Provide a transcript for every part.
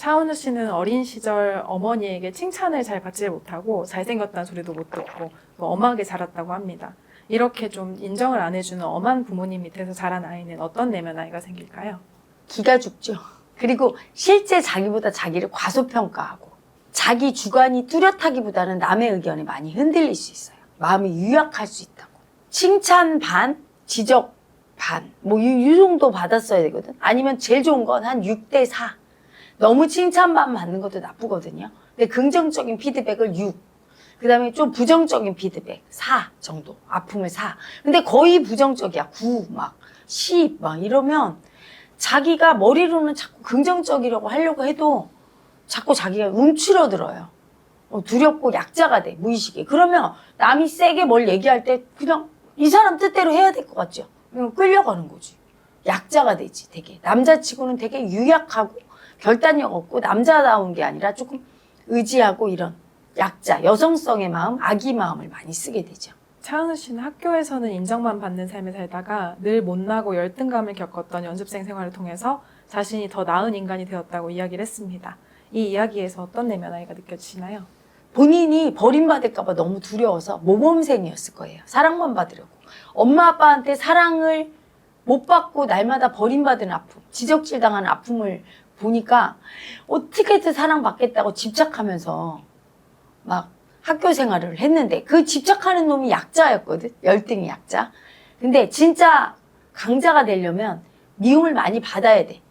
차은우 씨는 어린 시절 어머니에게 칭찬을 잘 받지 못하고 잘생겼다는 소리도 못 듣고 또 엄하게 자랐다고 합니다. 이렇게 좀 인정을 안 해주는 엄한 부모님 밑에서 자란 아이는 어떤 내면 아이가 생길까요? 기가 죽죠. 그리고 실제 자기보다 자기를 과소평가하고 자기 주관이 뚜렷하기보다는 남의 의견에 많이 흔들릴 수 있어요. 마음이 유약할 수 있다고. 칭찬 반, 지적 반, 뭐 이 정도 받았어야 되거든. 아니면 제일 좋은 건 한 6대 4. 너무 칭찬만 받는 것도 나쁘거든요. 근데 긍정적인 피드백을 6. 그 다음에 좀 부정적인 피드백 4 정도. 아픔을 4. 근데 거의 부정적이야. 9, 막 10, 막 이러면 자기가 머리로는 자꾸 긍정적이라고 하려고 해도 자꾸 자기가 움츠러들어요. 두렵고 약자가 돼, 무의식에. 그러면 남이 세게 뭘 얘기할 때 그냥 이 사람 뜻대로 해야 될 것 같죠? 그냥 끌려가는 거지. 약자가 되지, 되게. 남자치고는 되게 유약하고 결단력 없고 남자다운 게 아니라 조금 의지하고 이런 약자, 여성성의 마음, 아기 마음을 많이 쓰게 되죠. 차은우 씨는 학교에서는 인정만 받는 삶을 살다가 늘 못나고 열등감을 겪었던 연습생 생활을 통해서 자신이 더 나은 인간이 되었다고 이야기를 했습니다. 이 이야기에서 어떤 내면 아이가 느껴지시나요? 본인이 버림받을까 봐 너무 두려워서 모범생이었을 거예요. 사랑만 받으려고. 엄마 아빠한테 사랑을 못 받고 날마다 버림받은 아픔, 지적질 당하는 아픔을 보니까 어떻게든 사랑받겠다고 집착하면서 막 학교 생활을 했는데 그 집착하는 놈이 약자였거든. 열등이 약자. 근데 진짜 강자가 되려면 미움을 많이 받아야 돼.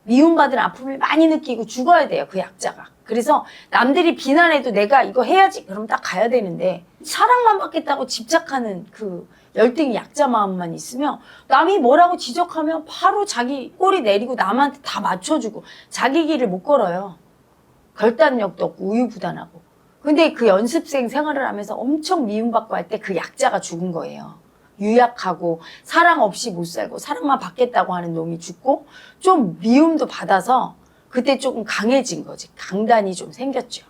미움받은 아픔을 많이 느끼고 죽어야 돼요. 그 약자가. 그래서 남들이 비난해도 내가 이거 해야지 그럼 딱 가야 되는데 사랑만 받겠다고 집착하는 그 열등이 약자 마음만 있으면 남이 뭐라고 지적하면 바로 자기 꼬리 내리고 남한테 다 맞춰주고 자기 길을 못 걸어요. 결단력도 없고 우유부단하고. 근데 그 연습생 생활을 하면서 엄청 미움받고 할 때 그 약자가 죽은 거예요. 유약하고 사랑 없이 못 살고 사랑만 받겠다고 하는 놈이 죽고 좀 미움도 받아서 그때 조금 강해진 거지. 강단이 좀 생겼죠.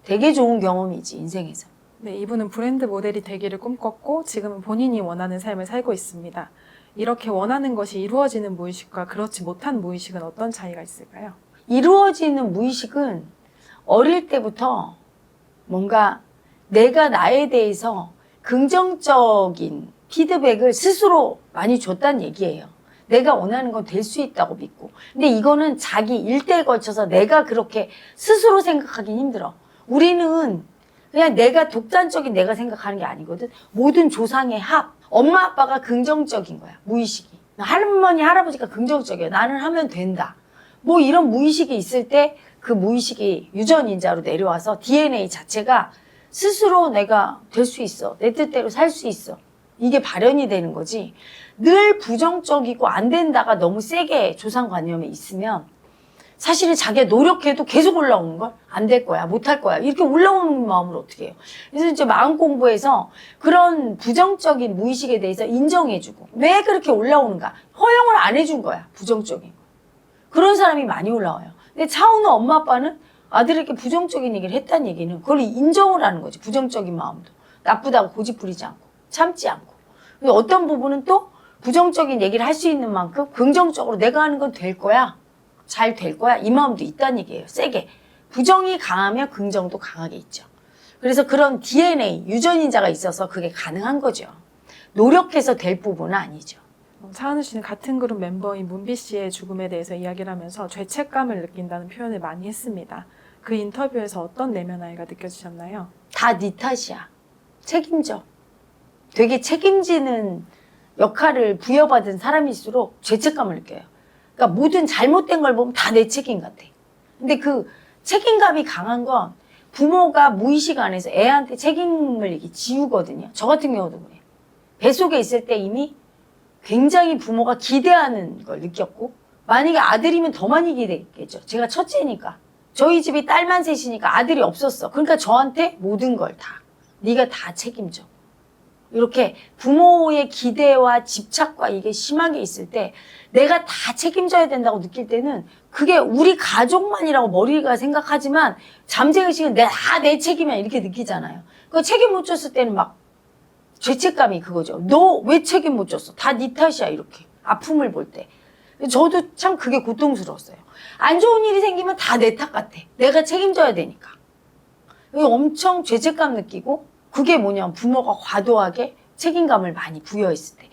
되게 좋은 경험이지, 인생에서. 네, 이분은 브랜드 모델이 되기를 꿈꿨고 지금은 본인이 원하는 삶을 살고 있습니다. 이렇게 원하는 것이 이루어지는 무의식과 그렇지 못한 무의식은 어떤 차이가 있을까요? 이루어지는 무의식은 어릴 때부터 뭔가 내가 나에 대해서 긍정적인 피드백을 스스로 많이 줬다는 얘기예요. 내가 원하는 건 될 수 있다고 믿고. 근데 이거는 자기 일대에 걸쳐서 내가 그렇게 스스로 생각하긴 힘들어. 우리는 그냥 내가 독단적인 내가 생각하는 게 아니거든. 모든 조상의 합. 엄마 아빠가 긍정적인 거야. 무의식이. 할머니 할아버지가 긍정적이야. 나는 하면 된다. 뭐 이런 무의식이 있을 때 그 무의식이 유전인자로 내려와서 DNA 자체가 스스로 내가 될 수 있어. 내 뜻대로 살 수 있어. 이게 발현이 되는 거지. 늘 부정적이고 안 된다가 너무 세게 조상관념에 있으면 사실은 자기가 노력해도 계속 올라오는 걸 안 될 거야, 못 할 거야. 이렇게 올라오는 마음을 어떻게 해요? 그래서 이제 마음 공부에서 그런 부정적인 무의식에 대해서 인정해주고 왜 그렇게 올라오는가 허용을 안 해준 거야, 부정적인 거. 그런 사람이 많이 올라와요. 근데 차은우 엄마 아빠는 아들에게 부정적인 얘기를 했다는 얘기는 그걸 인정을 하는 거지. 부정적인 마음도 나쁘다고 고집부리지 않고 참지 않고. 그리고 어떤 부분은 또 부정적인 얘기를 할 수 있는 만큼 긍정적으로 내가 하는 건 될 거야, 잘 될 거야, 이 마음도 있다는 얘기예요. 세게. 부정이 강하면 긍정도 강하게 있죠. 그래서 그런 DNA, 유전인자가 있어서 그게 가능한 거죠. 노력해서 될 부분은 아니죠. 차은우 씨는 같은 그룹 멤버인 문비 씨의 죽음에 대해서 이야기를 하면서 죄책감을 느낀다는 표현을 많이 했습니다. 그 인터뷰에서 어떤 내면 아이가 느껴지셨나요? 다 네 탓이야. 책임져. 되게 책임지는 역할을 부여받은 사람일수록 죄책감을 느껴요. 그러니까 모든 잘못된 걸 보면 다 내 책임 같아. 근데 그 책임감이 강한 건 부모가 무의식 안에서 애한테 책임을 이렇게 지우거든요. 저 같은 경우도 그래요. 뱃속에 있을 때 이미 굉장히 부모가 기대하는 걸 느꼈고 만약에 아들이면 더 많이 기대했겠죠. 제가 첫째니까. 저희 집이 딸만 셋이니까 아들이 없었어. 그러니까 저한테 모든 걸 다. 네가 다 책임져. 이렇게 부모의 기대와 집착과 이게 심하게 있을 때 내가 다 책임져야 된다고 느낄 때는 그게 우리 가족만이라고 머리가 생각하지만 잠재의식은 다 내 책임이야 이렇게 느끼잖아요. 그 책임 못 졌을 때는 막 죄책감이 그거죠. 너 왜 책임 못 졌어? 다 네 탓이야 이렇게. 아픔을 볼 때. 저도 참 그게 고통스러웠어요. 안 좋은 일이 생기면 다 내 탓 같아. 내가 책임져야 되니까. 엄청 죄책감 느끼고 그게 뭐냐면 부모가 과도하게 책임감을 많이 부여했을 때.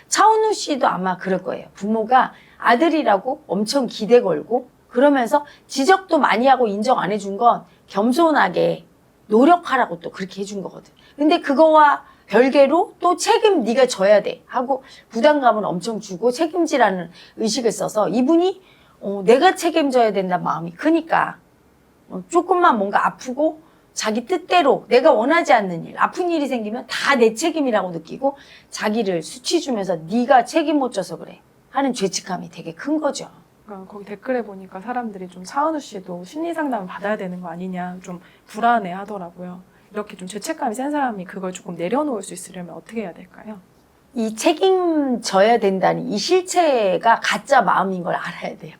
차은우 씨도 아마 그럴 거예요. 부모가 아들이라고 엄청 기대 걸고 그러면서 지적도 많이 하고 인정 안 해준 건 겸손하게 노력하라고 또 그렇게 해준 거거든. 근데 그거와 별개로 또 책임 네가 져야 돼 하고 부담감을 엄청 주고 책임지라는 의식을 써서 이분이 내가 책임져야 된다는 마음이 크니까 조금만 뭔가 아프고 자기 뜻대로 내가 원하지 않는 일, 아픈 일이 생기면 다 내 책임이라고 느끼고 자기를 수치 주면서 네가 책임 못 져서 그래 하는 죄책감이 되게 큰 거죠. 그러니까 거기 댓글에 보니까 사람들이 좀 차은우 씨도 심리 상담을 받아야 되는 거 아니냐 좀 불안해 하더라고요. 이렇게 좀 죄책감이 센 사람이 그걸 조금 내려놓을 수 있으려면 어떻게 해야 될까요? 이 책임져야 된다는 이 실체가 가짜 마음인 걸 알아야 돼요.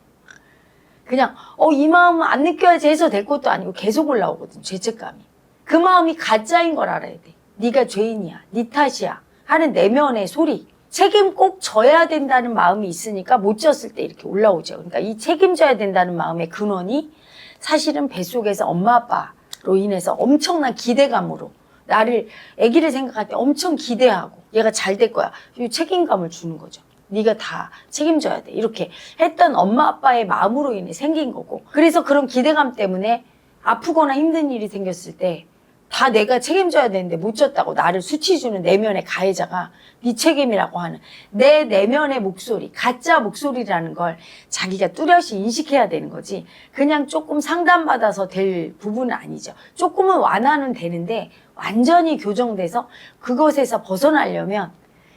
그냥 이 마음은 안 느껴야지 해서 될 것도 아니고 계속 올라오거든, 죄책감이. 그 마음이 가짜인 걸 알아야 돼. 네가 죄인이야, 네 탓이야 하는 내면의 소리. 책임 꼭 져야 된다는 마음이 있으니까 못 졌을 때 이렇게 올라오죠. 그러니까 이 책임져야 된다는 마음의 근원이 사실은 뱃속에서 엄마 아빠로 인해서 엄청난 기대감으로 나를 아기를 생각할 때 엄청 기대하고 얘가 잘 될 거야. 이 책임감을 주는 거죠. 네가 다 책임져야 돼. 이렇게 했던 엄마 아빠의 마음으로 인해 생긴 거고. 그래서 그런 기대감 때문에 아프거나 힘든 일이 생겼을 때 다 내가 책임져야 되는데 못 졌다고 나를 수치 주는 내면의 가해자가 네 책임이라고 하는 내 내면의 목소리, 가짜 목소리라는 걸 자기가 뚜렷이 인식해야 되는 거지. 그냥 조금 상담받아서 될 부분은 아니죠. 조금은 완화는 되는데 완전히 교정돼서 그것에서 벗어나려면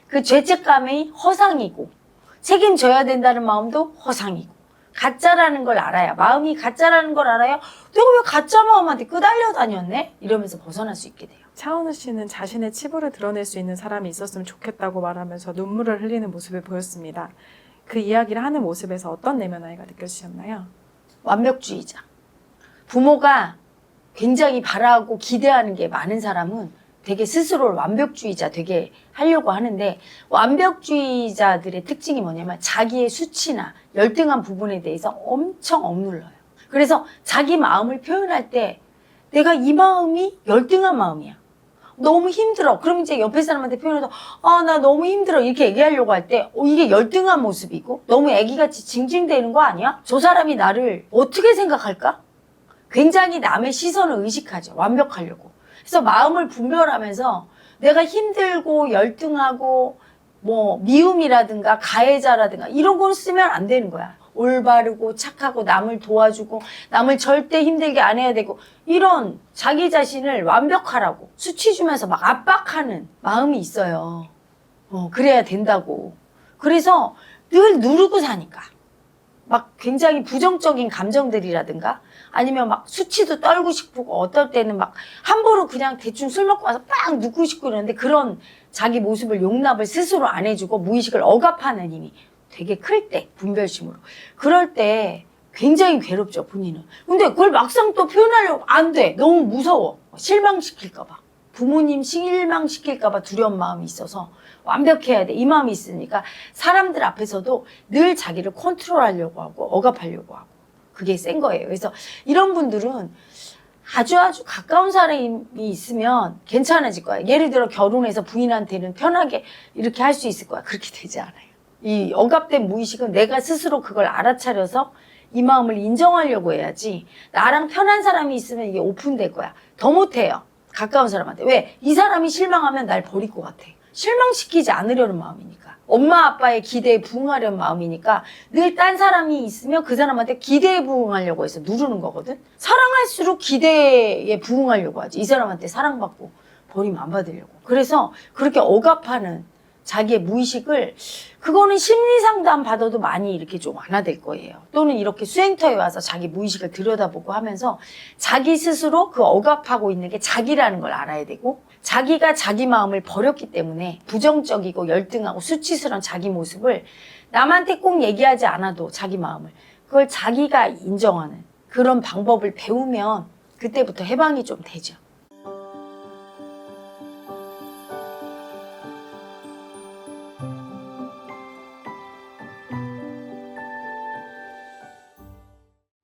그 죄책감이 허상이고 책임져야 된다는 마음도 허상이고 가짜라는 걸 알아야, 마음이 가짜라는 걸 알아야 내가 왜 가짜 마음한테 끄달려 다녔네? 이러면서 벗어날 수 있게 돼요. 차은우 씨는 자신의 치부를 드러낼 수 있는 사람이 있었으면 좋겠다고 말하면서 눈물을 흘리는 모습을 보였습니다. 그 이야기를 하는 모습에서 어떤 내면 아이가 느껴지셨나요? 완벽주의자. 부모가 굉장히 바라고 기대하는 게 많은 사람은 되게 스스로를 완벽주의자 되게 하려고 하는데 완벽주의자들의 특징이 뭐냐면 자기의 수치나 열등한 부분에 대해서 엄청 억눌러요. 그래서 자기 마음을 표현할 때 내가 이 마음이 열등한 마음이야. 너무 힘들어. 그럼 이제 옆에 사람한테 표현해서 나 너무 힘들어 이렇게 얘기하려고 할 때 이게 열등한 모습이고 너무 애기같이 징징대는 거 아니야? 저 사람이 나를 어떻게 생각할까? 굉장히 남의 시선을 의식하죠. 완벽하려고. 그래서 마음을 분별하면서 내가 힘들고 열등하고 뭐 미움이라든가 가해자라든가 이런 걸 쓰면 안 되는 거야. 올바르고 착하고 남을 도와주고 남을 절대 힘들게 안 해야 되고 이런 자기 자신을 완벽하라고 수치 주면서 막 압박하는 마음이 있어요. 그래야 된다고. 그래서 늘 누르고 사니까 막 굉장히 부정적인 감정들이라든가 아니면 막 수치도 떨고 싶고 어떨 때는 막 함부로 그냥 대충 술 먹고 와서 빡 눕고 싶고 이러는데 그런 자기 모습을 용납을 스스로 안 해주고 무의식을 억압하는 힘이 되게 클 때 분별심으로 그럴 때 굉장히 괴롭죠 본인은. 근데 그걸 막상 또 표현하려고 안 돼. 너무 무서워. 실망시킬까 봐. 부모님 실망시킬까 봐 두려운 마음이 있어서 완벽해야 돼. 이 마음이 있으니까 사람들 앞에서도 늘 자기를 컨트롤하려고 하고 억압하려고 하고 그게 센 거예요. 그래서 이런 분들은 아주 가까운 사람이 있으면 괜찮아질 거야. 예를 들어 결혼해서 부인한테는 편하게 이렇게 할 수 있을 거야. 그렇게 되지 않아요. 이 억압된 무의식은 내가 스스로 그걸 알아차려서 이 마음을 인정하려고 해야지 나랑 편한 사람이 있으면 이게 오픈될 거야. 더 못해요. 가까운 사람한테. 왜? 이 사람이 실망하면 날 버릴 것 같아. 실망시키지 않으려는 마음이니까. 엄마 아빠의 기대에 부응하려는 마음이니까 늘 딴 사람이 있으면 그 사람한테 기대에 부응하려고 해서 누르는 거거든. 사랑할수록 기대에 부응하려고 하지. 이 사람한테 사랑받고 버리면 안 받으려고. 그래서 그렇게 억압하는 자기의 무의식을 그거는 심리상담 받아도 많이 이렇게 좀 완화될 거예요. 또는 이렇게 수행터에 와서 자기 무의식을 들여다보고 하면서 자기 스스로 그 억압하고 있는 게 자기라는 걸 알아야 되고 자기가 자기 마음을 버렸기 때문에 부정적이고 열등하고 수치스러운 자기 모습을 남한테 꼭 얘기하지 않아도 자기 마음을 그걸 자기가 인정하는 그런 방법을 배우면 그때부터 해방이 좀 되죠.